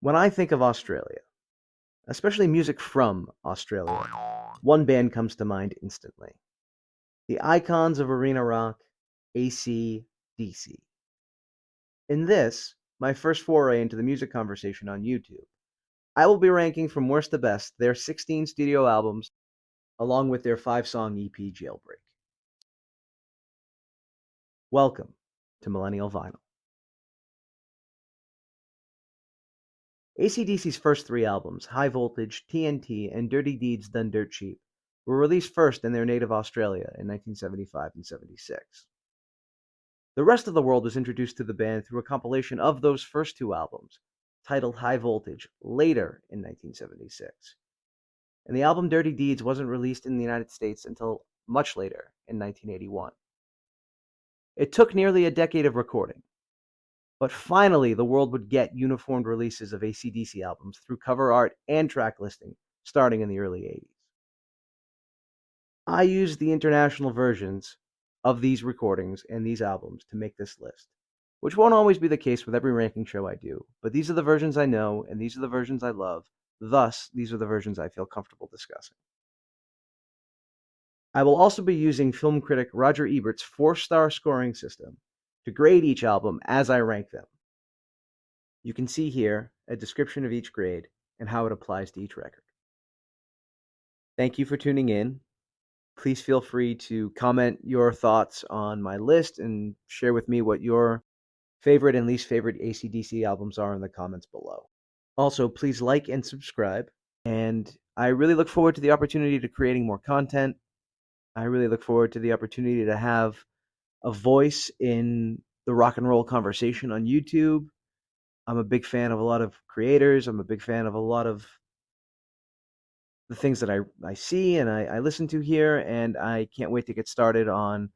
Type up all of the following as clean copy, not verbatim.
When I think of Australia, especially music from Australia, one band comes to mind instantly. The icons of arena rock, AC/DC. In this, my first foray into the music conversation on YouTube, I will be ranking from worst to best their 16 studio albums along with their 5-song EP Jailbreak. Welcome to Millennial Vinyl. AC/DC's first 3 albums, High Voltage, TNT, and Dirty Deeds Done Dirt Cheap, were released first in their native Australia in 1975 and 76. The rest of the world was introduced to the band through a compilation of those first 2 albums, titled High Voltage, later in 1976. And the album Dirty Deeds wasn't released in the United States until much later in 1981. It took nearly a decade of recording, but finally the world would get uniformed releases of AC/DC albums through cover art and track listing starting in the early 80s. I used the international versions of these recordings and these albums to make this list, which won't always be the case with every ranking show I do, but these are the versions I know and these are the versions I love. Thus, these are the versions I feel comfortable discussing. I will also be using film critic Roger Ebert's 4-star scoring system to grade each album as I rank them. You can see here a description of each grade and how it applies to each record. Thank you for tuning in. Please feel free to comment your thoughts on my list and share with me what your favorite and least favorite AC/DC albums are in the comments below. Also, please like and subscribe. And I really look forward to the opportunity to creating more content. I really look forward to the opportunity to have a voice in the rock and roll conversation on YouTube. I'm a big fan of a lot of creators. I'm a big fan of a lot of the things that I see and I listen to here, and I can't wait to get started on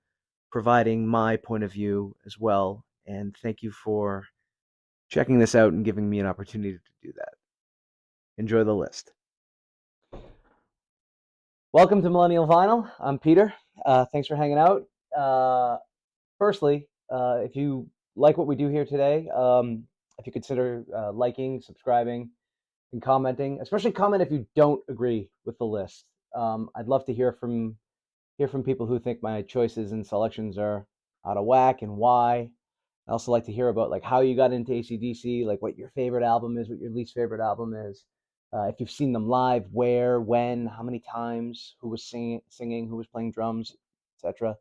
providing my point of view as well. And thank you for checking this out and giving me an opportunity to do that. Enjoy the list. Welcome to Millennial Vinyl. I'm Peter. Thanks for hanging out. Firstly, if you like what we do here today, if you consider liking, subscribing, and commenting, especially comment if you don't agree with the list. I'd love to hear from people who think my choices and selections are out of whack and why. I also like to hear about like how you got into AC/DC, like what your favorite album is, what your least favorite album is. If you've seen them live, where, when, how many times, who was singing, who was playing drums, etc.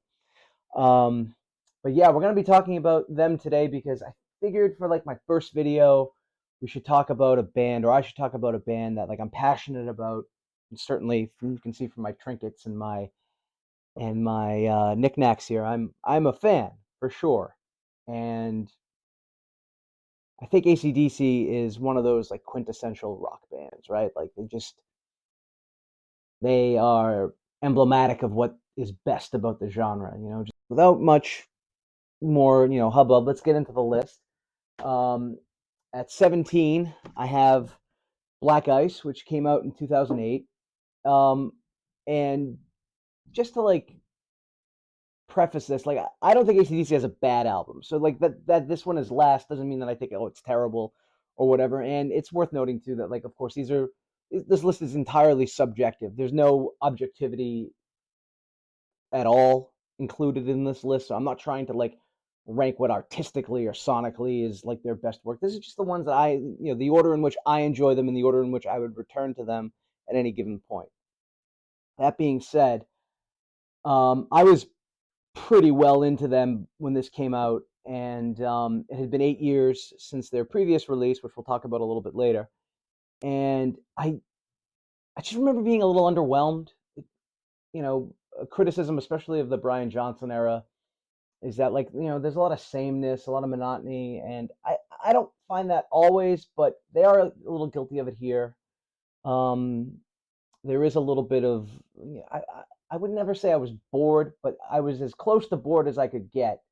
But yeah, we're gonna be talking about them today because I figured for like my first video, we should talk about a band, or I should talk about a band that like I'm passionate about, and certainly you can see from my trinkets and my knickknacks here, I'm a fan for sure, and I think AC/DC is one of those like quintessential rock bands, right? Like they are emblematic of what is best about the genre, just without much more, hubbub. Let's get into the list. At 17, I have Black Ice, which came out in 2008. And just to like preface this, like I don't think AC/DC has a bad album. So like that this one is last doesn't mean that I think it's terrible or whatever. And it's worth noting too that like of course this list is entirely subjective. There's no objectivity at all included in this list. So I'm not trying to like rank what artistically or sonically is like their best work. This is just the ones that the order in which I enjoy them and the order in which I would return to them at any given point. That being said, I was pretty well into them when this came out, and it had been 8 years since their previous release, which we'll talk about a little bit later. And I just remember being a little underwhelmed. A criticism, especially of the Brian Johnson era, is that like there's a lot of sameness, a lot of monotony, and I don't find that always, but they are a little guilty of it here. There is a little bit of I would never say I was bored, but I was as close to bored as I could get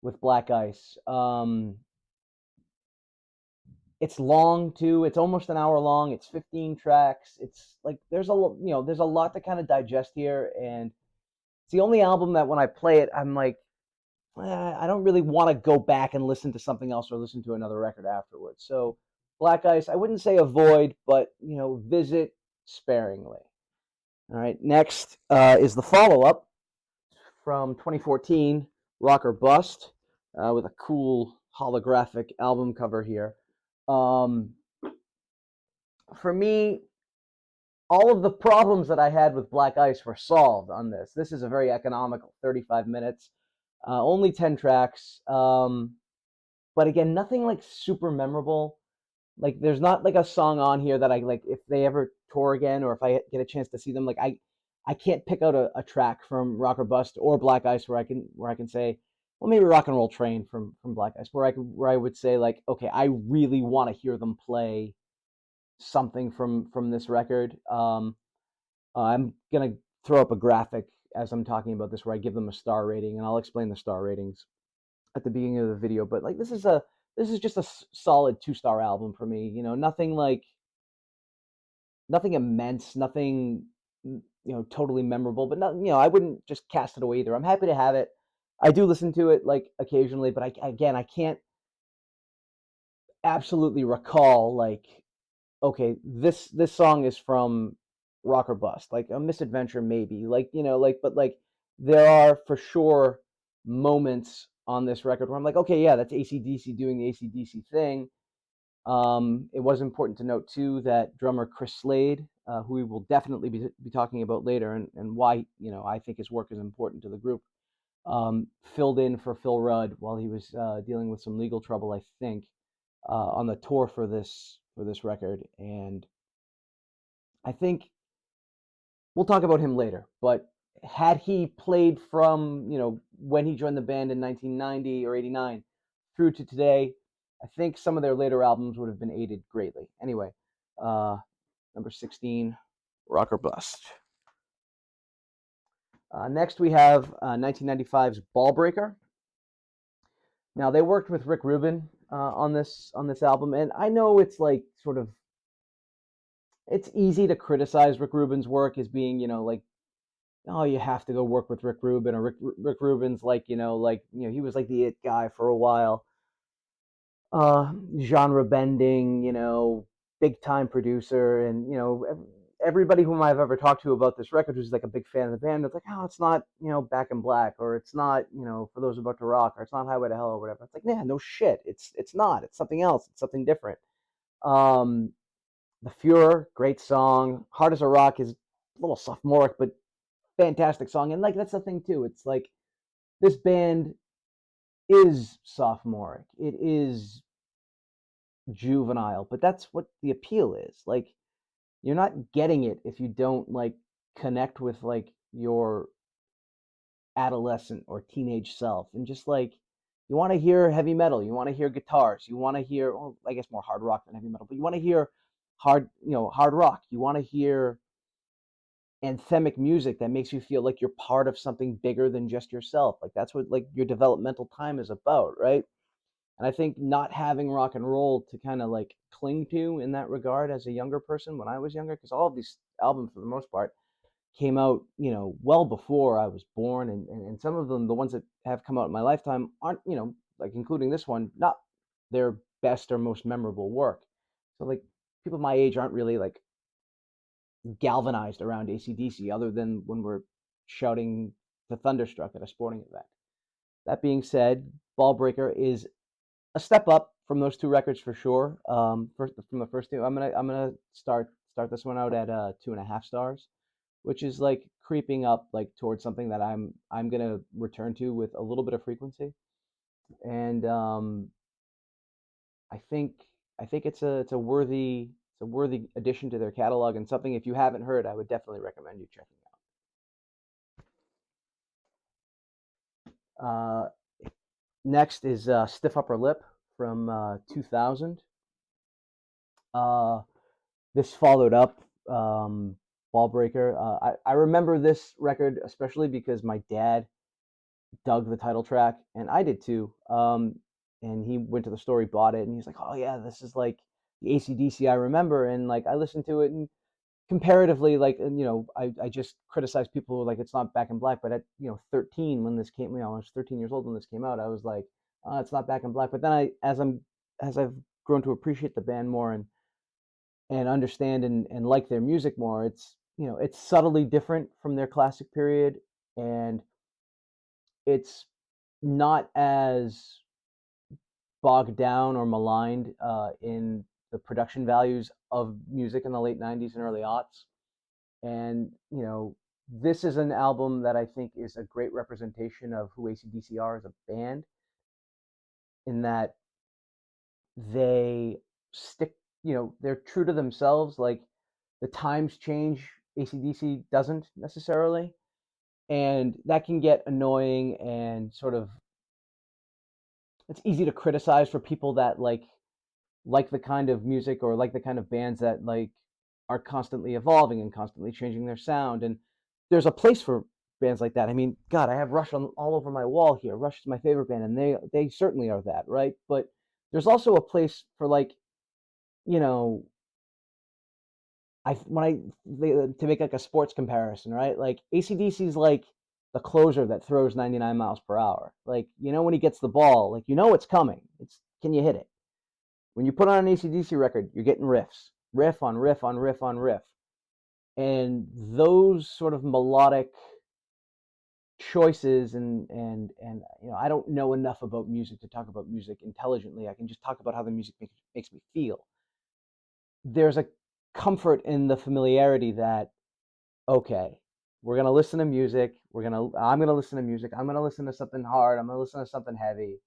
with Black Ice. It's long too. It's almost an hour long. It's 15 tracks. It's like there's a lot to kind of digest here, and it's the only album that when I play it, I'm like, I don't really want to go back and listen to something else or listen to another record afterwards. So Black Ice, I wouldn't say avoid, but visit sparingly. All right. Next is the follow up from 2014, Rock or Bust, with a cool holographic album cover here. Um, for me, all of the problems that I had with Black Ice were solved on this. This is a very economical 35 minutes, only 10 tracks. But again, nothing like super memorable. Like there's not like a song on here that I like if they ever tour again or if I get a chance to see them, like I can't pick out a track from Rock or Bust or Black Ice where I can say, well, maybe Rock and Roll Train from Black Ice where I would say like, okay, I really want to hear them play something from this record. I'm gonna throw up a graphic as I'm talking about this where I give them a star rating, and I'll explain the star ratings at the beginning of the video. But like this is just a solid 2-star album for me. Nothing like nothing immense, nothing totally memorable, but not I wouldn't just cast it away either. I'm happy to have it. I do listen to it like occasionally, but I can't absolutely recall like okay, this song is from Rock or Bust, like a Misadventure maybe, like like but like there are for sure moments on this record where I'm like, okay, yeah, that's AC/DC doing the AC/DC thing. It was important to note too that drummer Chris Slade, who we will definitely be talking about later, and why I think his work is important to the group, filled in for Phil Rudd while he was dealing with some legal trouble, I think, on the tour for this record, and I think we'll talk about him later. But had he played from when he joined the band in 1990 or 89 through to today, I think some of their later albums would have been aided greatly. Anyway, number 16, Rock or Bust. Next we have 1995's Ball Breaker. Now they worked with Rick Rubin on this album, and I know it's like sort of it's easy to criticize Rick Rubin's work as being like oh, you have to go work with Rick Rubin, or Rick Rubin's like, he was like the it guy for a while. Genre bending, big time producer, and everybody whom I've ever talked to about this record who's like a big fan of the band, it's like, oh, it's not, Back in Black, or it's not, For Those About to Rock, or it's not Highway to Hell, or whatever. It's like, yeah, no shit, it's not. It's something else. It's something different. The Fuhrer, great song. Hard as a Rock is a little sophomoric, but fantastic song. And like that's the thing too. It's like this band is sophomoric. It is juvenile, but that's what the appeal is. Like you're not getting it if you don't like connect with like your adolescent or teenage self and just like you want to hear heavy metal, you want to hear guitars, you want to hear well, I guess more hard rock than heavy metal, but you want to hear hard rock. You want to hear anthemic music that makes you feel like you're part of something bigger than just yourself. Like that's what like your developmental time is about, right? And I think not having rock and roll to kind of like cling to in that regard as a younger person when I was younger, because all of these albums for the most part came out, well before I was born, and some of them, the ones that have come out in my lifetime, aren't, like including this one, not their best or most memorable work. So like people my age aren't really like galvanized around AC/DC other than when we're shouting the Thunderstruck at a sporting event. That being said, Ballbreaker is a step up from those two records for sure. From the first two, I'm gonna start this one out at 2.5 stars, which is like creeping up like towards something that I'm gonna return to with a little bit of frequency, and I think it's a worthy addition to their catalog and something if you haven't heard, I would definitely recommend you checking out. Next is Stiff Upper Lip from 2000. This followed up Ballbreaker. I remember this record especially because my dad dug the title track, and I did too. And he went to the store, he bought it, and he's like, "Oh yeah, this is like the AC/DC I remember." And like I listened to it, and comparatively, like I just criticize people like it's not Back in Black, but at 13 when this came, I was 13 years old when this came out. I was like, it's not Back in Black. But then as I've grown to appreciate the band more and understand and like their music more, it's it's subtly different from their classic period, and it's not as bogged down or maligned in the production values of music in the late 90s and early aughts. And, this is an album that I think is a great representation of who AC/DC are as a band, in that they stick, they're true to themselves. Like, the times change, AC/DC doesn't necessarily. And that can get annoying and sort of, it's easy to criticize for people that like the kind of music or like the kind of bands that are constantly evolving and constantly changing their sound. And there's a place for bands like that. I mean, God, I have Rush on all over my wall here. Rush is my favorite band, and they certainly are that, right? But there's also a place for you know, I when I to make like a sports comparison, right? Like ACDC is like the closer that throws 99 miles per hour. Like, when he gets the ball, like it's coming. It's, can you hit it? When you put on an AC/DC record, you're getting riffs, riff on riff on riff on riff. And those sort of melodic choices, and I don't know enough about music to talk about music intelligently. I can just talk about how the music makes me feel. There's a comfort in the familiarity that, okay, we're gonna listen to music. I'm gonna listen to music. I'm gonna listen to something hard. I'm gonna listen to something heavy.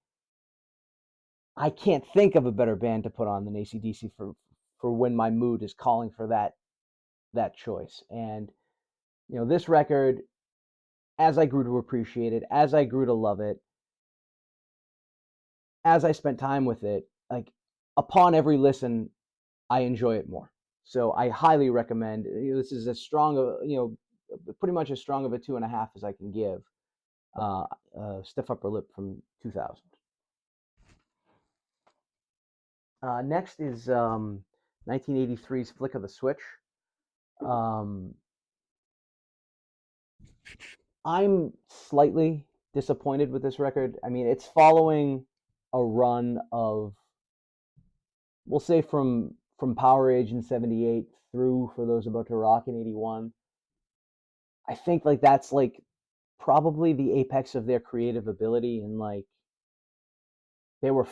I can't think of a better band to put on than AC/DC for when my mood is calling for that choice. And this record, as I grew to appreciate it, as I grew to love it, as I spent time with it, like, upon every listen, I enjoy it more. So I highly recommend. This is as strong of, pretty much as strong of a 2.5 as I can give. Stiff Upper Lip from 2000. Next is 1983's Flick of the Switch. Um, I'm slightly disappointed with this record. I mean, it's following a run of, we'll say, from Power Age in '78 through For Those About to Rock in '81. I think that's probably the apex of their creative ability, and they were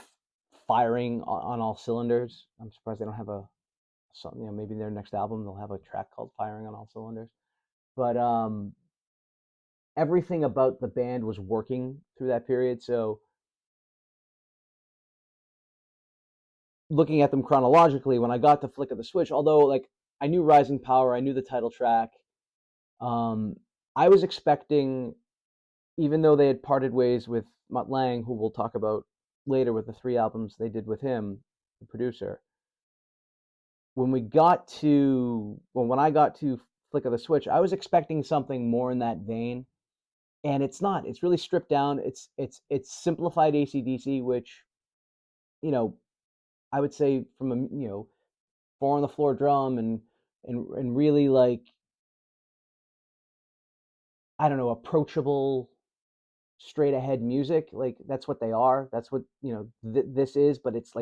firing on all cylinders. I'm surprised they don't have something. Maybe their next album they'll have a track called "Firing on All Cylinders." But everything about the band was working through that period. So looking at them chronologically, when I got to Flick of the Switch, although I knew Rising Power, I knew the title track, I was expecting, even though they had parted ways with Mutt Lange, who we'll talk about later with the 3 albums they did with him, the producer, when I got to Flick of the Switch, I was expecting something more in that vein, and it's not. It's really stripped down. It's simplified AC/DC, which, I would say, from a 4 on the floor drum and really, I don't know, approachable, straight ahead music. Like, that's what they are. That's what this is. But it's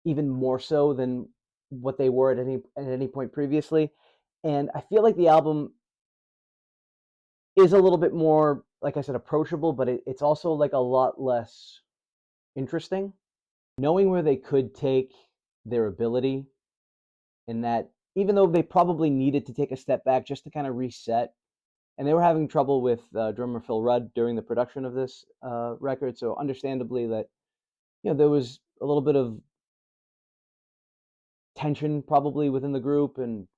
even more so than what they were at any point previously. And I feel like the album is a little bit more, like I said, approachable, but it's also a lot less interesting. Knowing where they could take their ability, in that, even though they probably needed to take a step back just to kind of reset, and they were having trouble with drummer Phil Rudd during the production of this record, so understandably that there was a little bit of tension probably within the group, and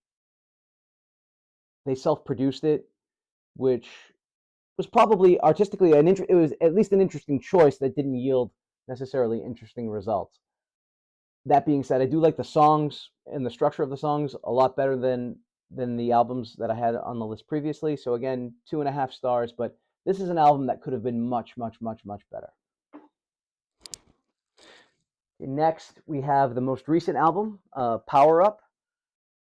they self-produced it, which was probably artistically it was at least an interesting choice that didn't yield necessarily interesting results. That being said, I do like the songs and the structure of the songs a lot better than the albums that I had on the list previously. So again, 2.5 stars, but this is an album that could have been much, much, much, much better. Next, we have the most recent album, Power Up,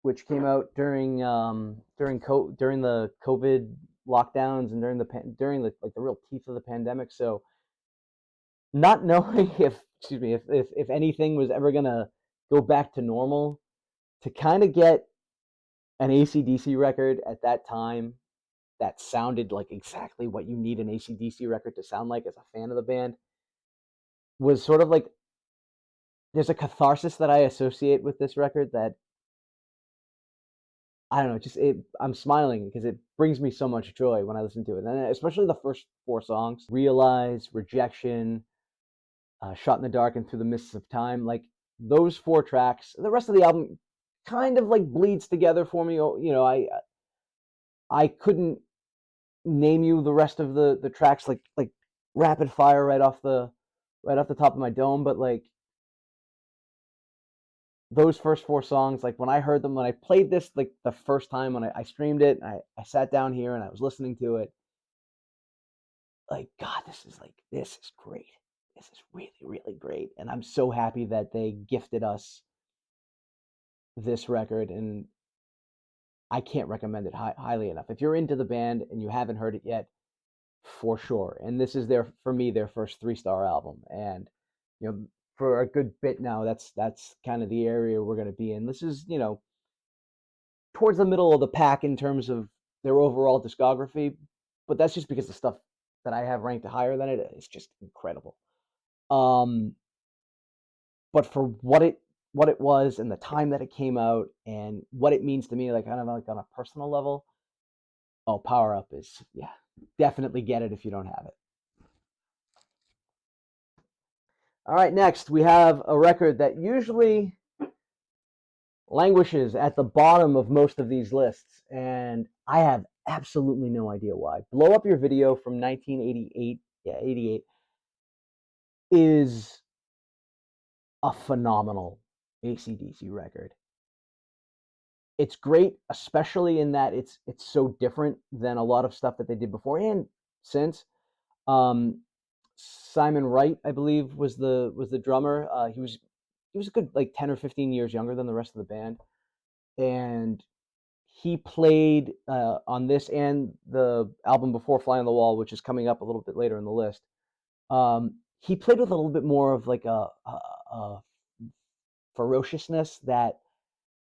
which came out during the COVID lockdowns and during the real teeth of the pandemic. So not knowing if anything was ever gonna go back to normal, to kind of get an AC/DC record at that time that sounded like exactly what you need an AC/DC record to sound like as a fan of the band was sort of like there's a catharsis that I associate with this record that I don't know, I'm smiling because it brings me so much joy when I listen to it. And especially the first four songs, Realize, Rejection, Shot in the Dark and Through the Mists of Time, like those four tracks, the rest of the album kind of like bleeds together for me. You know, I couldn't name you the rest of the tracks like rapid fire right off the top of my dome, but like those first four songs, like when I heard them, when I played this like the first time when I streamed it, and I sat down here and I was listening to it, like God, this is great. This is really, really great. And I'm so happy that they gifted us this record, and I can't recommend it highly enough. If you're into the band and you haven't heard it yet, for sure. And this is for me, their first 3-star album. And, you know, for a good bit now, that's kind of the area we're going to be in. This is, you know, towards the middle of the pack in terms of their overall discography, but that's just because the stuff that I have ranked higher than it is just incredible. But for what it was and the time that it came out and what it means to me, like kind of like on a personal level, oh, Power Up is, yeah, definitely get it if you don't have it. All right, next we have a record that usually languishes at the bottom of most of these lists, and I have absolutely no idea why. Blow Up Your Video from 1988, 88, is a phenomenal AC/DC record. It's great, especially in that it's so different than a lot of stuff that they did before and since. Simon Wright, I believe, was the drummer. He was a good like 10 or 15 years younger than the rest of the band, and he played on this and the album before Fly on the Wall, which is coming up a little bit later in the list. He played with a little bit more of like a ferociousness that,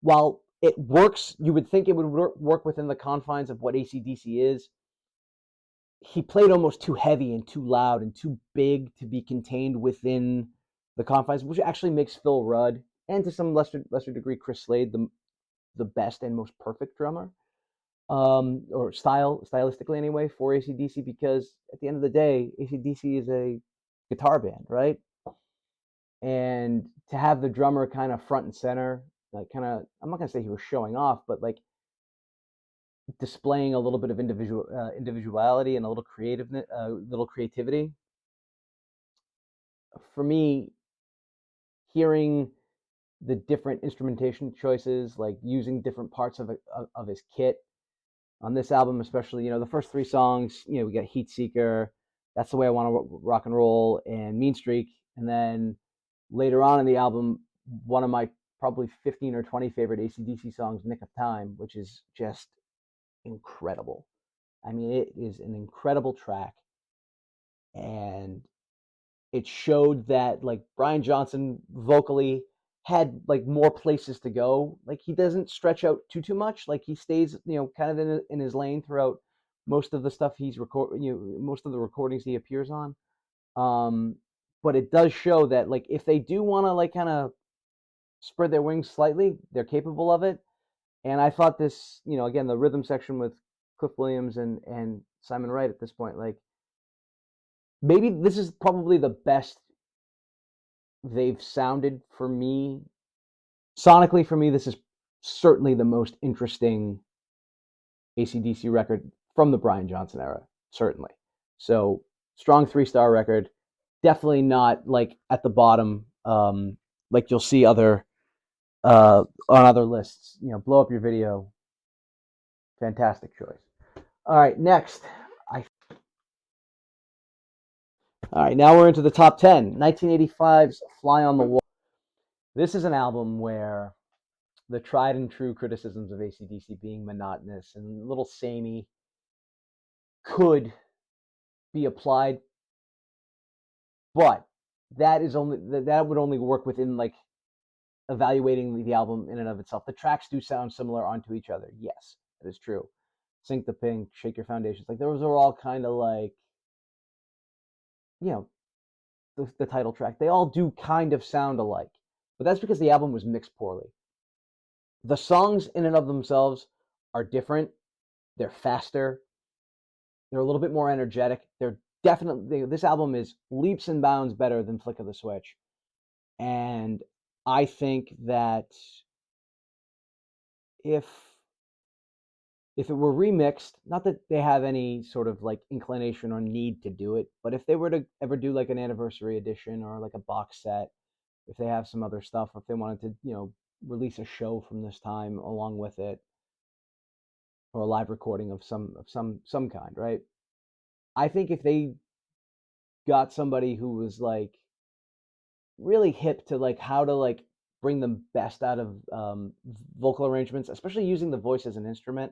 while it works, you would think it would work within the confines of what AC/DC is. He played almost too heavy and too loud and too big to be contained within the confines, which actually makes Phil Rudd and to some lesser degree Chris Slade the best and most perfect drummer, or stylistically anyway, for AC/DC, because at the end of the day, AC/DC is a guitar band, right? And to have the drummer kind of front and center, like kind of, I'm not gonna say he was showing off, but like displaying a little bit of individuality and a little creativity. For me, hearing the different instrumentation choices, like using different parts of his kit on this album, especially, you know, the first three songs, you know, we got Heat Seeker, That's the Way I Want to Rock and Roll, and Mean Streak. And then later on in the album, one of my probably 15 or 20 favorite AC/DC songs, Nick of Time, which is just incredible. I mean, it is an incredible track. And it showed that like Brian Johnson vocally had like more places to go. Like he doesn't stretch out too much. Like he stays, you know, kind of in his lane throughout most of the stuff most of the recordings he appears on. But it does show that like if they do want to like kind of spread their wings slightly, they're capable of it. And I thought this, you know, again, the rhythm section with Cliff Williams and Simon Wright at this point, like maybe this is probably the best they've sounded for me. Sonically, for me, this is certainly the most interesting AC/DC record from the Brian Johnson era, certainly. So, strong 3-star record. Definitely not like at the bottom, like you'll see on other lists. You know, Blow Up Your Video, fantastic choice. All right, next. All right, now we're into the top 10. 1985's Fly on the Wall. This is an album where the tried and true criticisms of AC/DC being monotonous and a little samey could be applied, but that would only work within like evaluating the album in and of itself, the tracks do sound similar onto each other. Yes, that is true. Sink the Pink, Shake Your Foundations, like those are all kind of like, you know, the title track. They all do kind of sound alike, but that's because the album was mixed poorly. The songs in and of themselves are different. They're faster. They're a little bit more energetic. They're definitely, this album is leaps and bounds better than Flick of the Switch. And I think that if if it were remixed, not that they have any sort of like inclination or need to do it, but if they were to ever do like an anniversary edition or like a box set, if they have some other stuff, or if they wanted to, release a show from this time along with it, or a live recording of some kind, right? I think if they got somebody who was like really hip to like how to like bring the best out of vocal arrangements, especially using the voice as an instrument,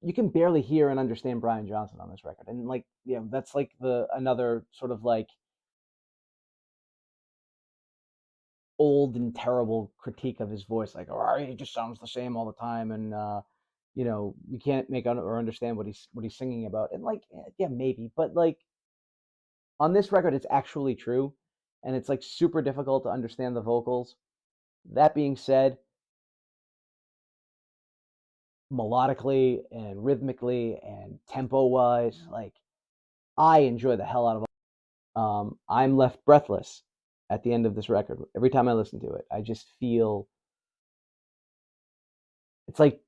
you can barely hear and understand Brian Johnson on this record. And like, that's like the another sort of like old and terrible critique of his voice, like, oh, he just sounds the same all the time, and you can't make out or understand what he's singing about. And like, yeah, maybe, but like on this record, it's actually true, and it's like super difficult to understand the vocals. That being said, melodically and rhythmically and tempo wise, like I enjoy the hell out of it. I'm left breathless at the end of this record. Every time I listen to it, I just feel it's like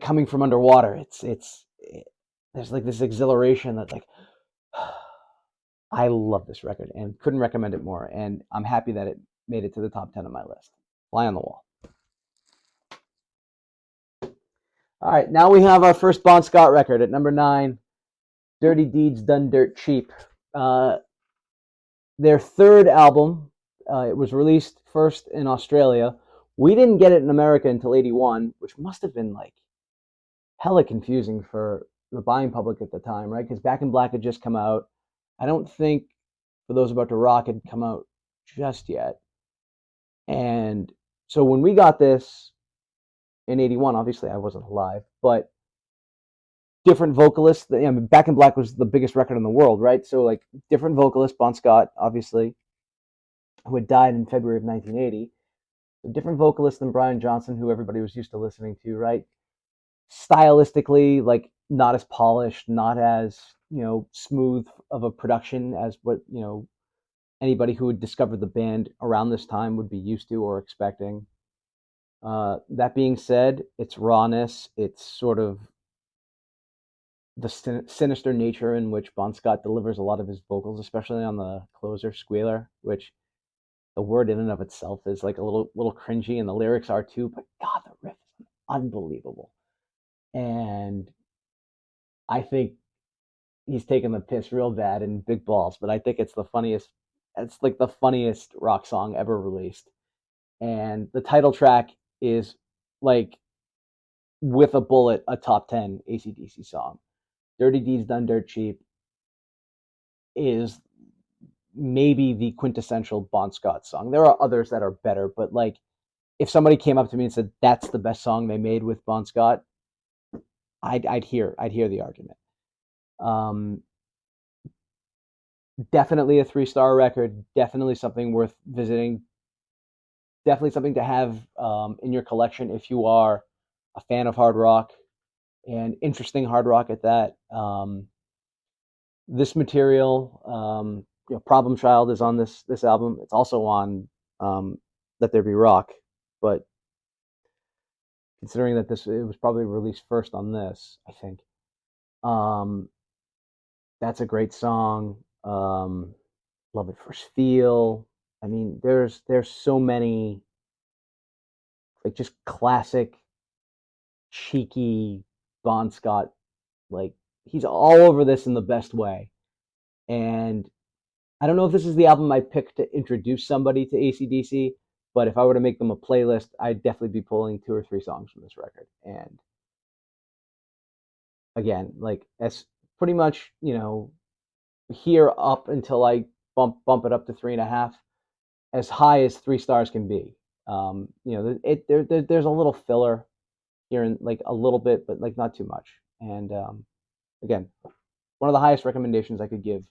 coming from underwater. There's like this exhilaration that like I love this record and couldn't recommend it more. And I'm happy that it made it to the top 10 of my list. Fly on the Wall. All right, now we have our first Bon Scott record at number 9, Dirty Deeds Done Dirt Cheap. Their third album. It was released first in Australia. We didn't get it in America until '81, which must have been like hella confusing for the buying public at the time, right? Because Back in Black had just come out. I don't think For Those About to Rock had come out just yet. And so when we got this in '81, obviously I wasn't alive, but different vocalists. Back in Black was the biggest record in the world, right? So like different vocalists, Bon Scott, obviously, who had died in February of 1980. A different vocalist than Brian Johnson, who everybody was used to listening to, right? Stylistically, like not as polished, not as smooth of a production as what anybody who had discovered the band around this time would be used to or expecting. That being said, its rawness, its sort of the sinister nature in which Bon Scott delivers a lot of his vocals, especially on the closer, Squealer, which the word in and of itself is like a little cringy, and the lyrics are too, but God, the riff is unbelievable. And I think he's taking the piss real bad in Big Balls, but I think it's like the funniest rock song ever released. And the title track is like with a bullet, a top 10 AC/DC song. Dirty Deeds Done Dirt Cheap is maybe the quintessential Bon Scott song. There are others that are better, but like if somebody came up to me and said that's the best song they made with Bon Scott, I'd hear the argument. Definitely a 3-star record. Definitely something worth visiting. Definitely something to have in your collection if you are a fan of hard rock, and interesting hard rock at that. This material, Problem Child is on this album. It's also on Let There Be Rock, but considering that it was probably released first on this, I think. That's a great song. Love It First Feel. I mean, there's so many like just classic cheeky Bon Scott, like he's all over this in the best way. And I don't know if this is the album I picked to introduce somebody to AC/DC, but if I were to make them a playlist, I'd definitely be pulling 2 or 3 songs from this record. And again, like as pretty much, here up until I bump it up to 3.5. as high as 3 stars can be. There's a little filler here and like a little bit, but like not too much. And again, one of the highest recommendations I could give: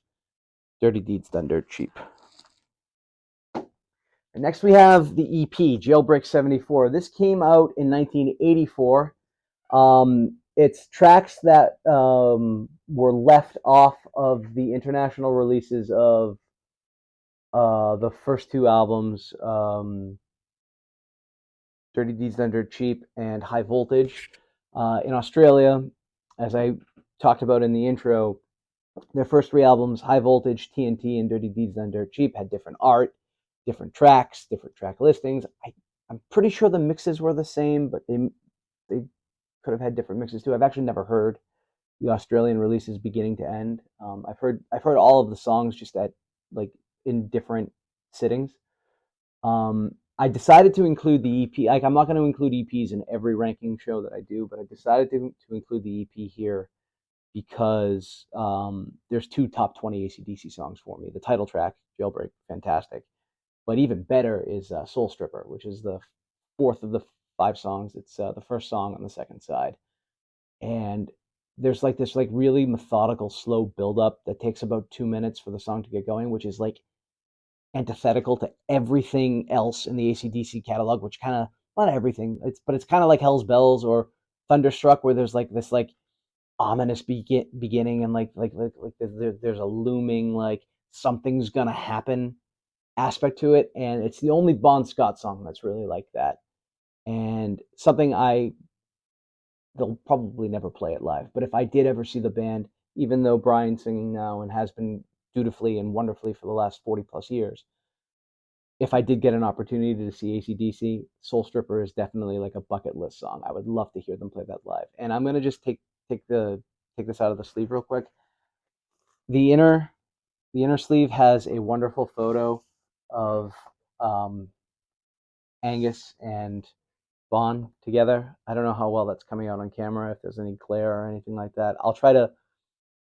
Dirty Deeds Done Dirt Cheap. And next we have the EP Jailbreak 74. This came out in 1984. It's tracks that were left off of the international releases of the first 2 albums, Dirty Deeds Done Dirt Cheap and High Voltage. In Australia, as I talked about in the intro, their first 3 albums, High Voltage, TNT, and Dirty Deeds Done Dirt Cheap, had different art, different tracks, different track listings. I'm pretty sure the mixes were the same, but they could have had different mixes too. I've actually never heard the Australian releases beginning to end. I've heard all of the songs just at like in different sittings. I decided to include the EP. Like, I'm not going to include EPs in every ranking show that I do, but I decided to include the EP here because there's 2 top 20 AC/DC songs for me. The title track, Jailbreak, fantastic. But even better is Soul Stripper, which is the 4th of the 5 songs. It's the first song on the second side. And there's like this like really methodical, slow build-up that takes about 2 minutes for the song to get going, which is like antithetical to everything else in the AC/DC catalog, which kind of, not everything, but it's kind of like Hell's Bells or Thunderstruck, where there's like this like ominous beginning, and there's a looming like something's gonna happen aspect to it, and it's the only Bon Scott song that's really like that, and something they'll probably never play it live, but if I did ever see the band, even though Brian's singing now and has been dutifully and wonderfully for the last 40 plus years, if I did get an opportunity to see AC/DC, Soul Stripper is definitely like a bucket list song. I would love to hear them play that live. And I'm gonna just take this out of the sleeve real quick. The inner sleeve has a wonderful photo of Angus and Bon together. I don't know how well that's coming out on camera, if there's any glare or anything like that. I'll try to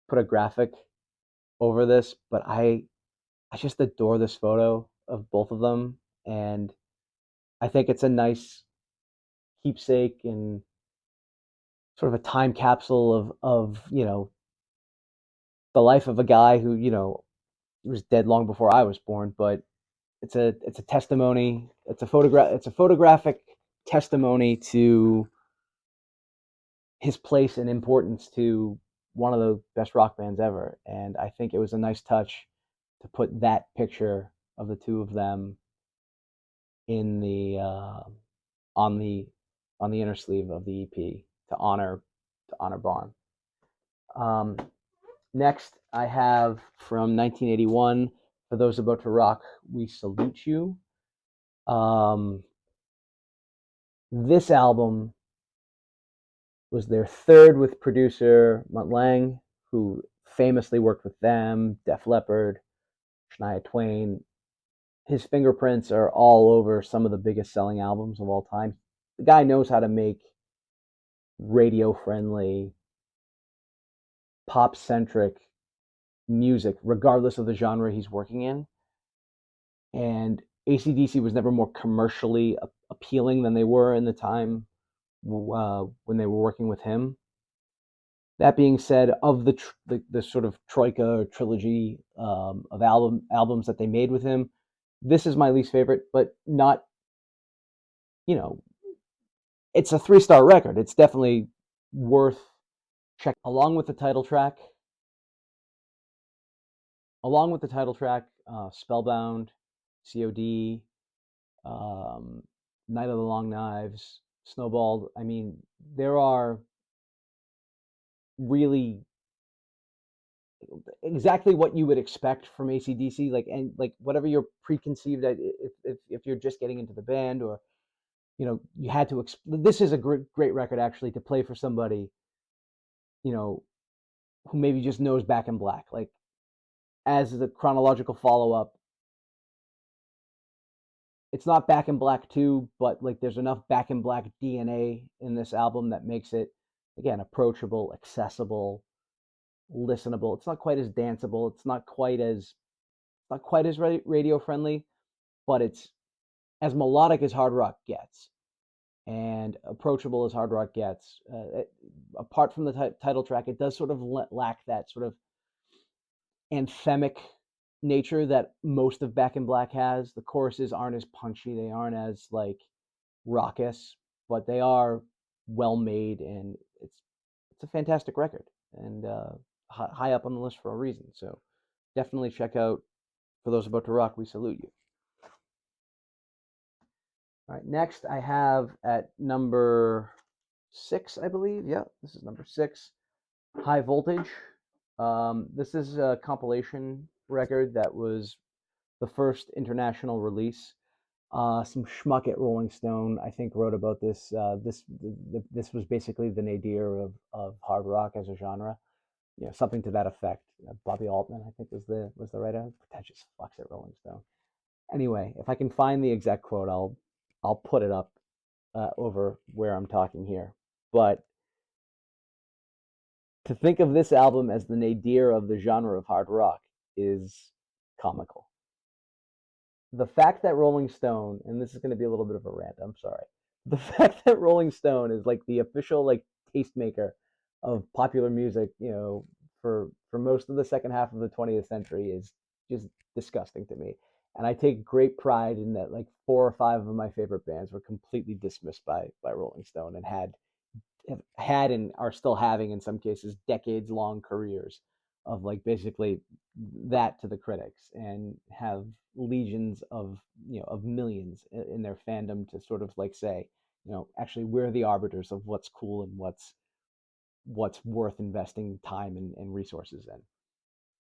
put a graphic over this, but I just adore this photo of both of them, and I think it's a nice keepsake and sort of a time capsule of the life of a guy who was dead long before I was born, but it's a testimony. It's a photographic testimony to his place and importance to one of the best rock bands ever. And I think it was a nice touch to put that picture of the 2 of them in the on the inner sleeve of the EP to honor Bon. Next, I have from 1981, For Those About to Rock, We Salute You. This album was their 3rd with producer Mutt Lange, who famously worked with them, Def Leppard, Shania Twain. His fingerprints are all over some of the biggest selling albums of all time. The guy knows how to make radio-friendly, pop-centric music, regardless of the genre he's working in. And AC/DC was never more commercially appealing than they were in the time when they were working with him. That being said, of the sort of troika or trilogy of albums that they made with him, this is my least favorite, but not, it's a 3-star record. It's definitely worth checking. Along with the title track, Spellbound, COD, Night of the Long Knives, Snowballed. I mean, there are really exactly what you would expect from AC/DC, and whatever your preconceived, if you're just getting into the band, or you had to. This is a great record actually to play for somebody, who maybe just knows Back in Black. Like, as the chronological follow up, it's not Back in Black 2, but like there's enough Back in Black DNA in this album that makes it, again, approachable, accessible, listenable. It's not quite as danceable. It's not quite as radio friendly, but it's as melodic as hard rock gets and approachable as hard rock gets. Apart from the title track, it does sort of lack that sort of anthemic nature that most of Back in Black has. The choruses aren't as punchy, they aren't as like raucous, but they are well made, and it's a fantastic record, and high up on the list for a reason. So definitely check out For Those About to Rock. We salute you. All right, next I have at number 6, I believe. Yeah, this is number 6. High Voltage. This is a compilation record that was the first international release. Some schmuck at Rolling Stone, I think, wrote about this. This was basically the nadir of hard rock as a genre, something to that effect. Bobby Altman, I think, was the writer. Pretentious fucks at Rolling Stone. Anyway, if I can find the exact quote, I'll put it up over where I'm talking here. But to think of this album as the nadir of the genre of hard rock is comical. The fact that Rolling Stone, and this is going to be a little bit of a rant, I'm sorry. The fact that Rolling Stone is like the official like tastemaker of popular music, for most of the second half of the 20th century is just disgusting to me. And I take great pride in that like 4 or 5 of my favorite bands were completely dismissed by Rolling Stone and had and are still having in some cases decades long careers of like basically that to the critics, and have legions of millions in their fandom to sort of like say, actually we're the arbiters of what's cool and what's worth investing time and resources in.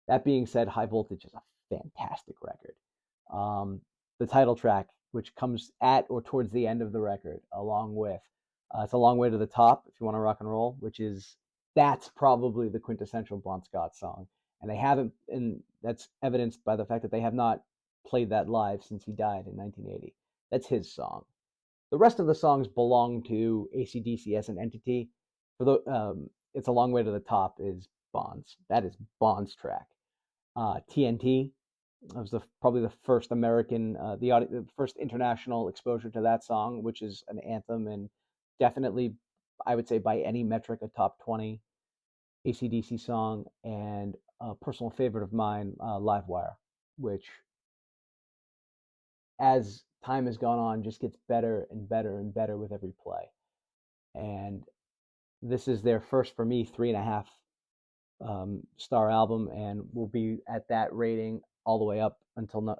That being said, High Voltage is a fantastic record. The title track, which comes at or towards the end of the record, along with It's a Long Way to the Top, If You Want to Rock and Roll, that's probably the quintessential Bon Scott song. And they haven't, and that's evidenced by the fact that they have not played that live since he died in 1980. That's his song. The rest of the songs belong to AC/DC as an entity. It's a Long Way to the Top is Bon's. That is Bon's track. TNT was probably the first the first international exposure to that song, which is an anthem, and definitely, I would say by any metric, a top 20 AC/DC song, and a personal favorite of mine, Livewire, which, as time has gone on, just gets better and better and better with every play. And this is their first, for me, 3.5 star album, and will be at that rating all the way up until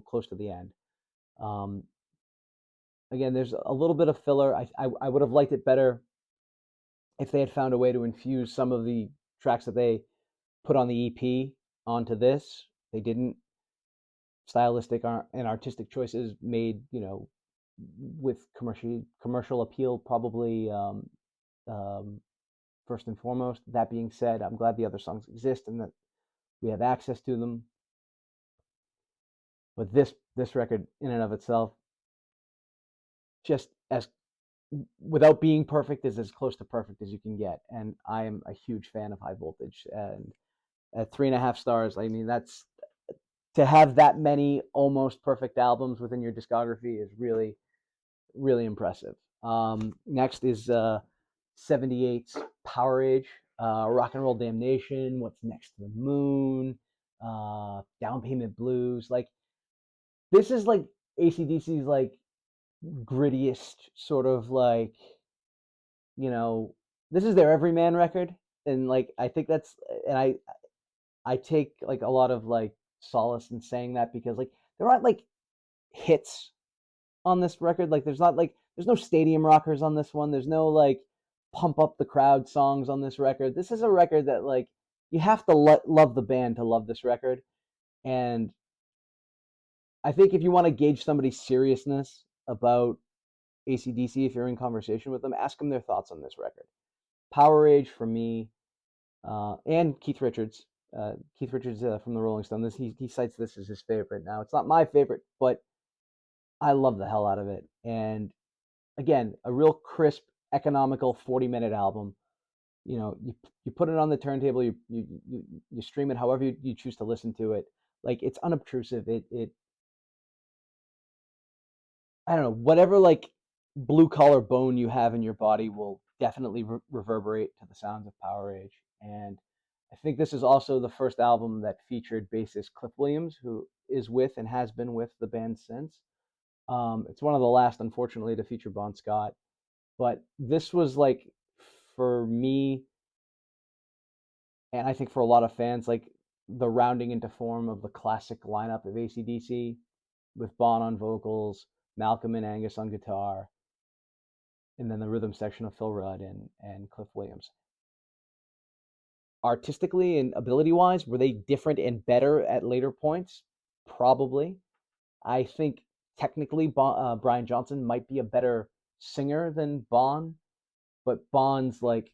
close to the end. Again, there's a little bit of filler. I would have liked it better if they had found a way to infuse some of the tracks that they put on the EP onto this. They didn't. Stylistic and artistic choices made, with commercial appeal, probably first and foremost. That being said, I'm glad the other songs exist and that we have access to them. But this record, in and of itself, just as without being perfect, is as close to perfect as you can get. And I am a huge fan of High Voltage. And at 3.5 stars, I mean, that's, to have that many almost perfect albums within your discography is really, really impressive. Next is 78's Power Age, Rock and Roll Damnation, What's Next to the Moon, Down Payment Blues. Like, this is like AC/DC's like grittiest sort of like, this is their everyman record. And like, I think that's, and I take like a lot of like solace in saying that, because like there aren't like hits on this record. Like there's no stadium rockers on this one. There's no like pump up the crowd songs on this record. This is a record that like you have to love the band to love this record. And I think if you want to gauge somebody's seriousness about AC/DC, if you're in conversation with them, ask them their thoughts on this record. Power Age for me, and Keith Richards. Keith Richards from the Rolling Stone. He cites this as his favorite. Now, it's not my favorite, but I love the hell out of it. And again, a real crisp, economical 40-minute album. You put it on the turntable, you stream it however you choose to listen to it. Like, it's unobtrusive. It I don't know, whatever like blue collar bone you have in your body will definitely reverberate to the sounds of Power Age. And I think this is also the first album that featured bassist Cliff Williams, who is with and has been with the band since. It's one of the last, unfortunately, to feature Bon Scott. But this was like, for me, and I think for a lot of fans, like the rounding into form of the classic lineup of AC/DC with Bon on vocals, Malcolm and Angus on guitar, and then the rhythm section of Phil Rudd and Cliff Williams. Artistically and ability wise, were they different and better at later points? Probably. I think technically Brian Johnson might be a better singer than Bon, but Bon's like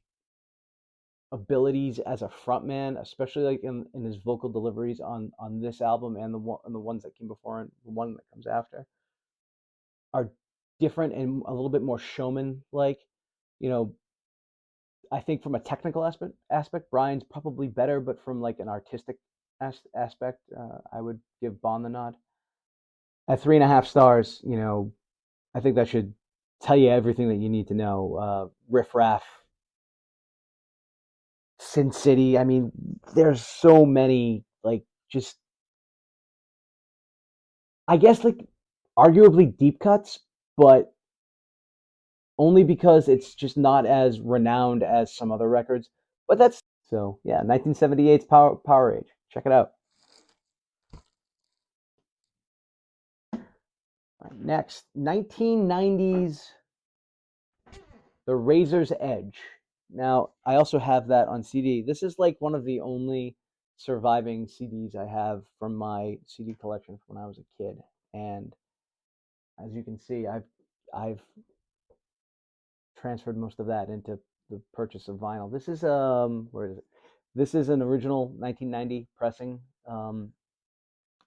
abilities as a frontman, especially like in his vocal deliveries on this album and the ones that came before and the one that comes after, are different and a little bit more showman like. You know, I think from a technical aspect, Brian's probably better, but from like an artistic aspect, I would give Bon the nod. At 3.5 stars, I think that should tell you everything that you need to know. Riff Raff, Sin City. I mean, there's so many like just I guess like arguably deep cuts, but only because it's just not as renowned as some other records. But that's so yeah, 1978's Power Age. Check it out. All right, next, 1990's The Razor's Edge. Now, I also have that on CD. This is like one of the only surviving CDs I have from my CD collection from when I was a kid. And as you can see, I've transferred most of that into the purchase of vinyl. This is where is it? This is an original 1990 pressing.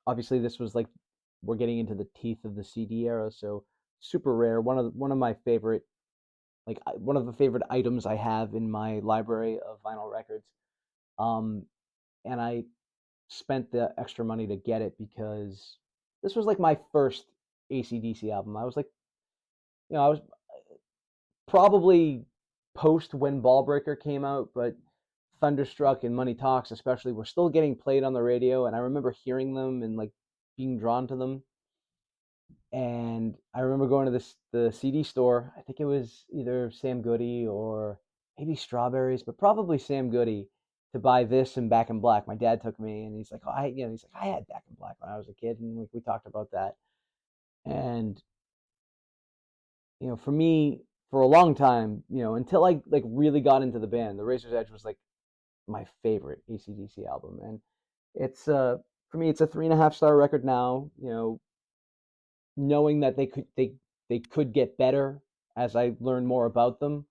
Obviously, this was like we're getting into the teeth of the CD era, so super rare. One of my favorite, like one of the favorite items I have in my library of vinyl records. Um, and I spent the extra money to get it because this was like my first AC/DC album. I was like, I was probably post when Ballbreaker came out, but Thunderstruck and Money Talks especially were still getting played on the radio, and I remember hearing them and like being drawn to them. And I remember going to the CD store. I think it was either Sam Goody or maybe Strawberries, but probably Sam Goody, to buy this and Back in Black. My dad took me, and he's like, "Oh, he's like, I had Back in Black when I was a kid," and like we talked about that. And for me, for a long time, until I like really got into the band, The Razor's Edge was like my favorite AC/DC album, and it's for me, it's a 3.5 star record now. Knowing that they could get better as I learn more about them.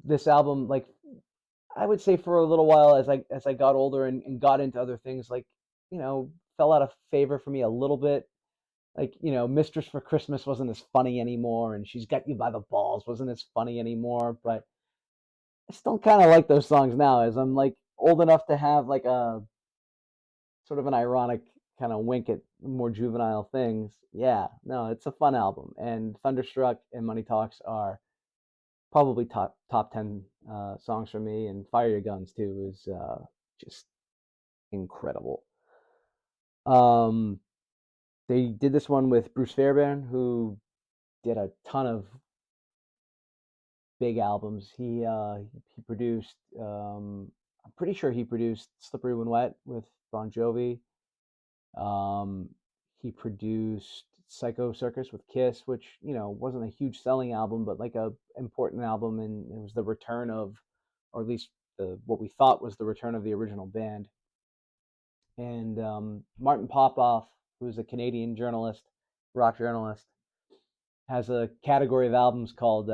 This album, like I would say, for a little while as I got older and got into other things, like fell out of favor for me a little bit. Like Mistress for Christmas wasn't as funny anymore, and She's Got You by the Balls wasn't as funny anymore. But I still kind of like those songs now, as I'm like old enough to have like a sort of an ironic kind of wink at more juvenile things. Yeah, no, it's a fun album, and Thunderstruck and Money Talks are probably top 10 songs for me, and Fire Your Guns too is just incredible. Um, they did this one with Bruce Fairbairn, who did a ton of big albums. He produced. I'm pretty sure he produced Slippery When Wet with Bon Jovi. Um, he produced Psycho Circus with Kiss, which wasn't a huge selling album, but like a important album, and it was the return of, or at least what we thought was the return of the original band. And Martin Popoff, who's a Canadian journalist, rock journalist, has a category of albums called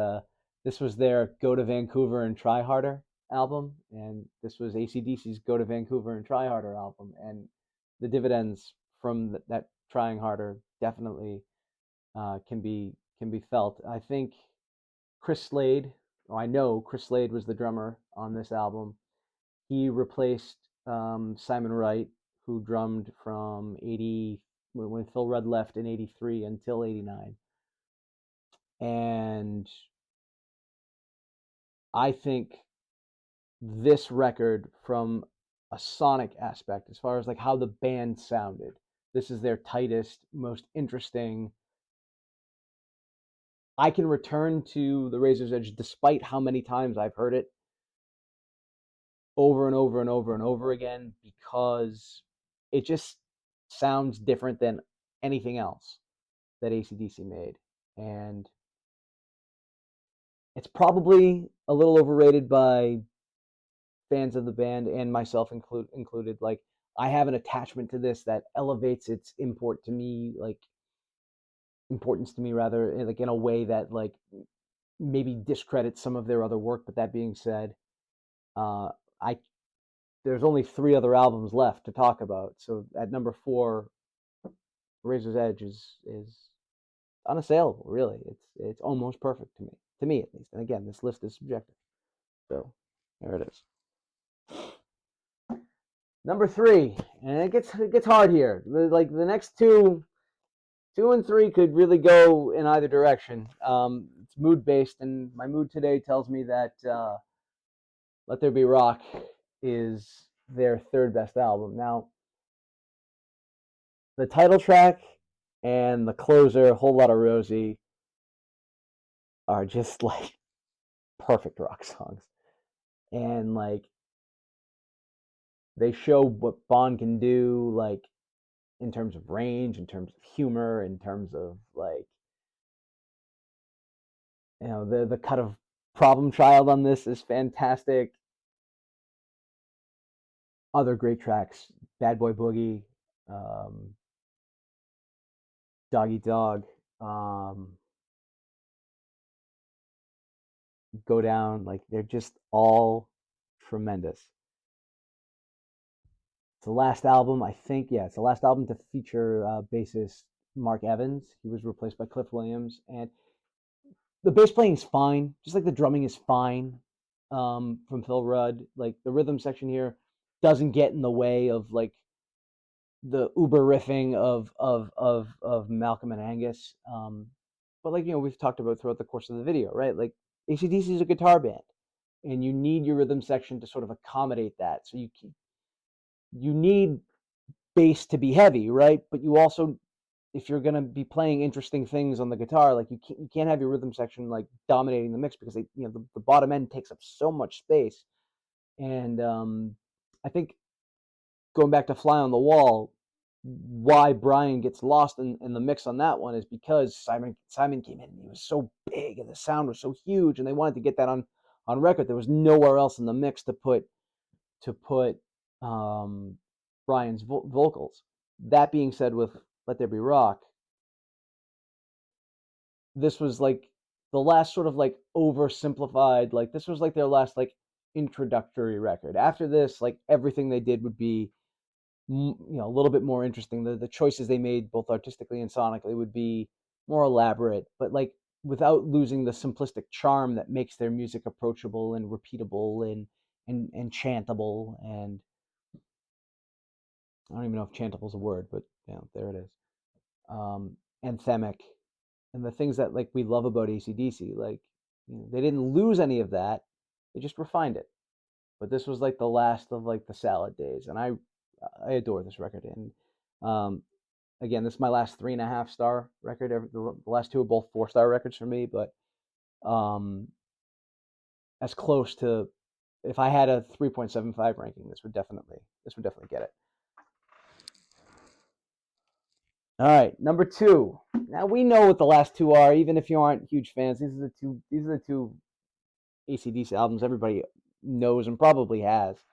this was their Go to Vancouver and Try Harder album, and this was AC/DC's Go to Vancouver and Try Harder album, and the dividends from that trying harder definitely can be felt. I think Chris Slade, I know Chris Slade was the drummer on this album. He replaced Simon Wright, who drummed from 80 when Phil Rudd left in '83 until '89, and I think this record, from a sonic aspect, as far as like how the band sounded, this is their tightest, most interesting. I can return to the Razor's Edge despite how many times I've heard it over and over and over and over again, because it just sounds different than anything else that AC/DC made. And it's probably a little overrated by fans of the band and myself included. Like, I have an attachment to this that elevates its importance to me rather, like in a way that like maybe discredits some of their other work. But that being said, I there's only 3 other albums left to talk about. So at number 4, Razor's Edge is unassailable. Really, it's almost perfect to me at least. And again, this list is subjective. So there it is. Number 3, and it gets hard here. Like the next two and 3 could really go in either direction. It's mood based, and my mood today tells me that Let There Be Rock is their 3rd best album. Now, the title track and the closer, Whole Lotta Rosie, are just like perfect rock songs. And like they show what Bond can do, like in terms of range, in terms of humor, in terms of like, the cut of Problem Child on this is fantastic. Other great tracks, Bad Boy Boogie, Dog Eat Dog, Go Down, like they're just all tremendous. It's the last album, I think. Yeah, it's the last album to feature bassist Mark Evans. He was replaced by Cliff Williams, and the bass playing is fine, just like the drumming is fine. From Phil Rudd, like the rhythm section here doesn't get in the way of like the uber riffing of Malcolm and Angus. But like we've talked about throughout the course of the video, right? Like AC/DC is a guitar band, and you need your rhythm section to sort of accommodate that. So you need bass to be heavy, right? But you also, if you're gonna be playing interesting things on the guitar, like you can't have your rhythm section like dominating the mix, because the bottom end takes up so much space. And I think, going back to Fly on the Wall, why Brian gets lost in the mix on that one is because Simon came in and he was so big and the sound was so huge, and they wanted to get that on record. There was nowhere else in the mix to put Brian's vocals. That being said, with Let There Be Rock, this was like the last sort of like oversimplified, like this was like their last like introductory record. After this, like everything they did would be a little bit more interesting. The choices they made, both artistically and sonically, would be more elaborate, but like without losing the simplistic charm that makes their music approachable and repeatable and chantable. And I don't even know if chantable is a word, but there it is. Anthemic, and the things that like we love about AC/DC. Like they didn't lose any of that; they just refined it. But this was like the last of like the salad days, and I adore this record. And again, this is my last 3.5-star record. The last 2 are both 4-star records for me, but as close to, if I had a 3.75 ranking, this would definitely get it. All right, number 2. Now we know what the last 2 are, even if you aren't huge fans. These are the two AC/DC albums everybody knows and probably has.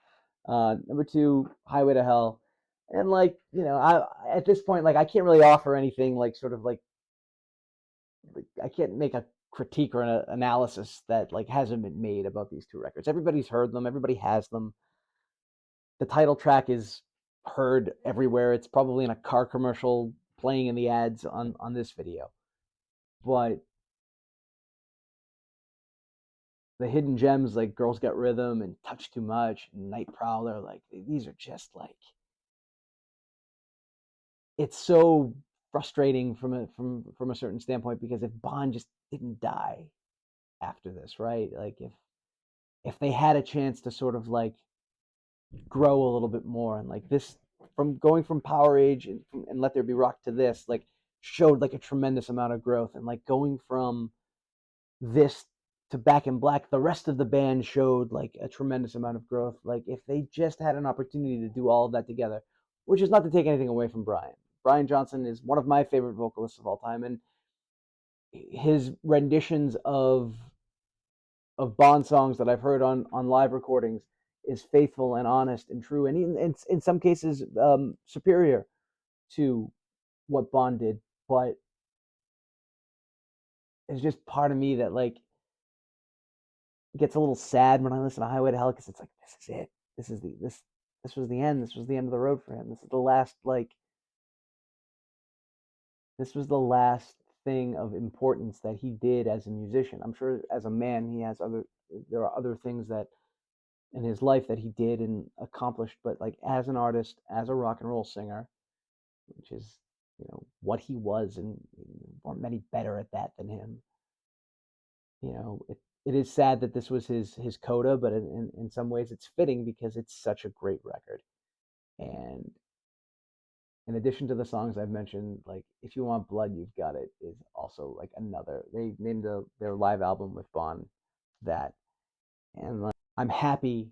Number 2, Highway to Hell. And like, I at this point, like I can't really offer anything like sort of like I can't make a critique or an analysis that like hasn't been made about these 2 records. Everybody's heard them, everybody has them. The title track is heard everywhere. It's probably in a car commercial, playing in the ads on this video. But the hidden gems like Girls Got Rhythm and Touch Too Much and Night Prowler, like these are just like, it's so frustrating from a certain standpoint, because if Bond just didn't die after this, right? Like if they had a chance to sort of like grow a little bit more, and like this, from going from Power Age and Let There Be Rock to this, like showed like a tremendous amount of growth, and like going from this to Back in Black, the rest of the band showed like a tremendous amount of growth. Like if they just had an opportunity to do all of that together, which is not to take anything away from Brian. Brian Johnson is one of my favorite vocalists of all time, and his renditions of Bond songs that I've heard on live recordings is faithful and honest and true, and in some cases superior to what Bond did. But it's just part of me that like gets a little sad when I listen to Highway to Hell, because it's like, this is it. This was the end. This was the end of the road for him. This was the last thing of importance that he did as a musician. I'm sure as a man there are other things that in his life that he did and accomplished, but like as an artist, as a rock and roll singer, which is, what he was, and weren't many better at that than him. It is sad that this was his coda, but in some ways it's fitting because it's such a great record. And in addition to the songs I've mentioned, like If You Want Blood, You've Got It is also like another. They named their live album with Bond that, and like, I'm happy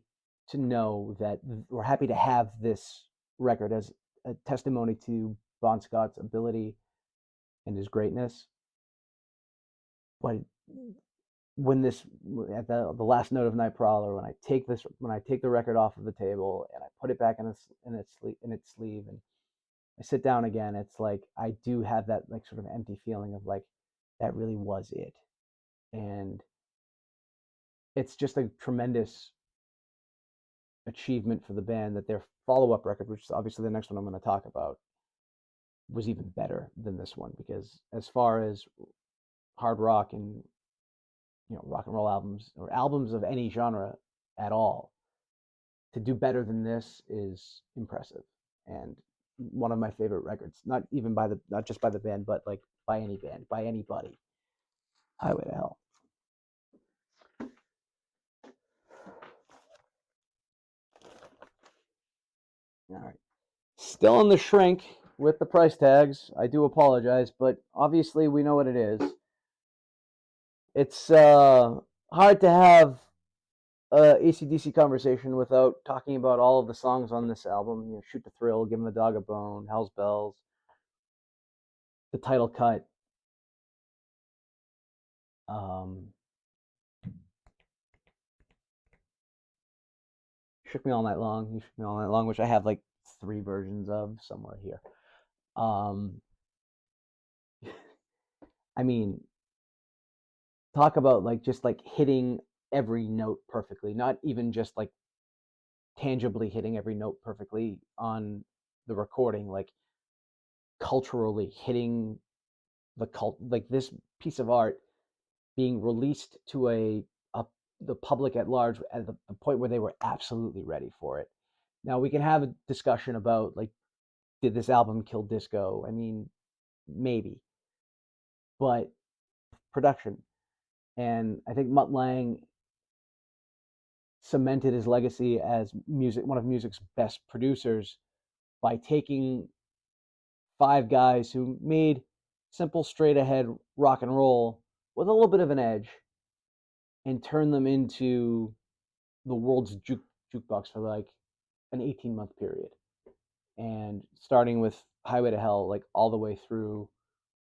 to know that we're happy to have this record as a testimony to Bon Scott's ability and his greatness. But when this at the last note of Night Prowler, when I take the record off of the table and I put it back in its sleeve, and I sit down again, it's like I do have that like sort of empty feeling of like that really was it. And it's just a tremendous achievement for the band that their follow-up record, which is obviously the next one I'm going to talk about, was even better than this one, because as far as hard rock and rock and roll albums, or albums of any genre at all, to do better than this is impressive, and one of my favorite records. Not just by the band, but like by any band, by anybody. Highway to Hell. All right, still on the shrink with the price tags. I do apologize, but obviously we know what it is. It's hard to have AC/DC conversation without talking about all of the songs on this album. Shoot to Thrill, Give 'Em the Dog a Bone, Hell's Bells, the title cut. Shook Me All Night Long, You Shook Me All Night Long, which I have like 3 versions of somewhere here. I mean, talk about like just like hitting every note perfectly, not even just like tangibly hitting every note perfectly on the recording, like culturally hitting like this piece of art being released to the public at large at the point where they were absolutely ready for it. Now we can have a discussion about like, did this album kill disco? I mean, maybe, but production. And I think Mutt Lange cemented his legacy as one of music's best producers by taking 5 guys who made simple, straight ahead rock and roll with a little bit of an edge, and turn them into the world's jukebox for like an 18-month period. And starting with Highway to Hell, like all the way through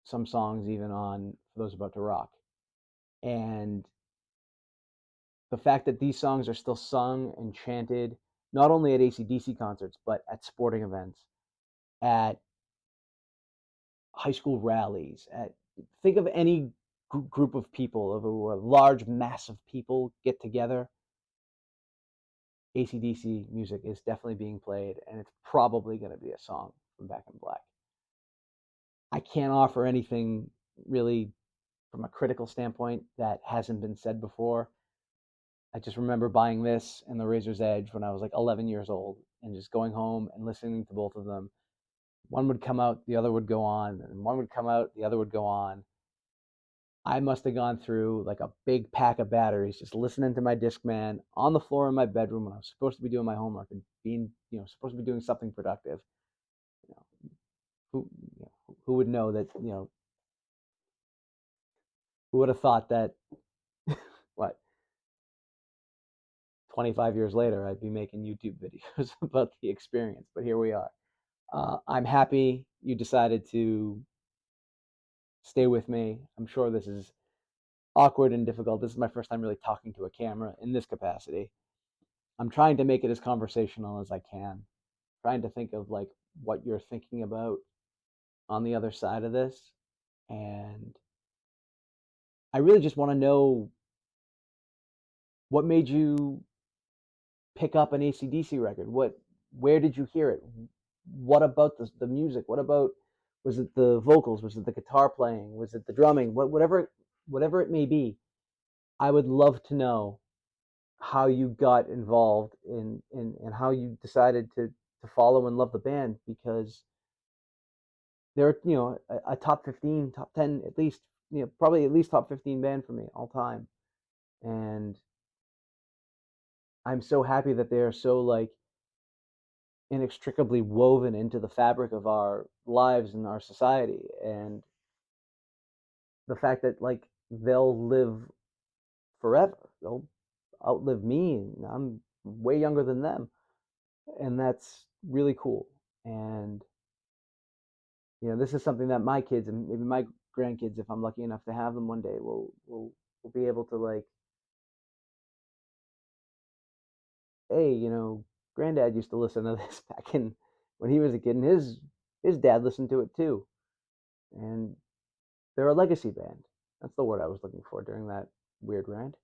some songs even on For Those About to Rock. And the fact that these songs are still sung and chanted, not only at AC/DC concerts, but at sporting events, at high school rallies, think of any group of people, of a large mass of people get together, AC/DC music is definitely being played, and it's probably going to be a song from Back in Black. I can't offer anything really from a critical standpoint that hasn't been said before. I just remember buying this and The Razor's Edge when I was like 11 years old, and just going home and listening to both of them one would come out, the other would go on, and one would come out, the other would go on. I must have gone through like a big pack of batteries just listening to my Discman on the floor in my bedroom when I was supposed to be doing my homework and being, supposed to be doing something productive. You know, who, who would know that, who would have thought that, what, 25 years later, I'd be making YouTube videos about the experience, but here we are. I'm happy you decided to stay with me. I'm sure this is awkward and difficult. This is my first time really talking to a camera in this capacity. I'm trying to make it as conversational as I can, trying to think of like what you're thinking about on the other side of this. And I really just want to know what made you pick up an AC/DC record. Where did you hear it? What about the music? What about, was it the vocals? Was it the guitar playing? Was it the drumming? Whatever it may be, I would love to know how you got involved in and how you decided to follow and love the band, because they're, a top 15, top 10 at least, probably at least top 15 band for me all time. And I'm so happy that they're so like inextricably woven into the fabric of our lives and our society. And the fact that like they'll live forever, they'll outlive me, and I'm way younger than them, and that's really cool. And this is something that my kids and maybe my grandkids, if I'm lucky enough to have them one day, will be able to like, hey, granddad used to listen to this back in when he was a kid, and his dad listened to it too. And they're a legacy band. That's the word I was looking for during that weird rant.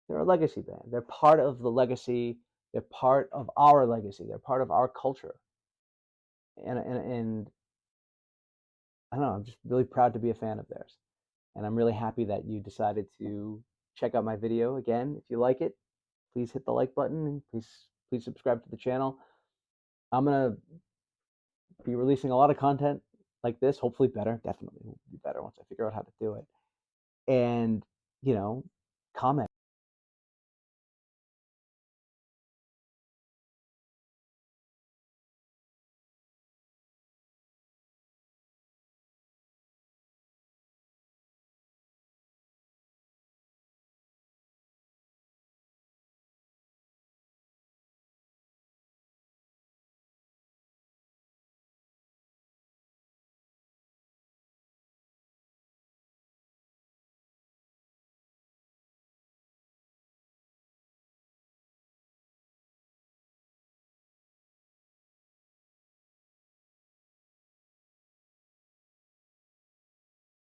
They're a legacy band. They're part of the legacy. They're part of our legacy. They're part of our culture. And I don't know. I'm just really proud to be a fan of theirs, and I'm really happy that you decided to check out my video again. If you like it, please hit the like button, and please subscribe to the channel. I'm gonna be releasing a lot of content like this. Hopefully, better. Definitely will be better once I figure out how to do it. And you know, comment.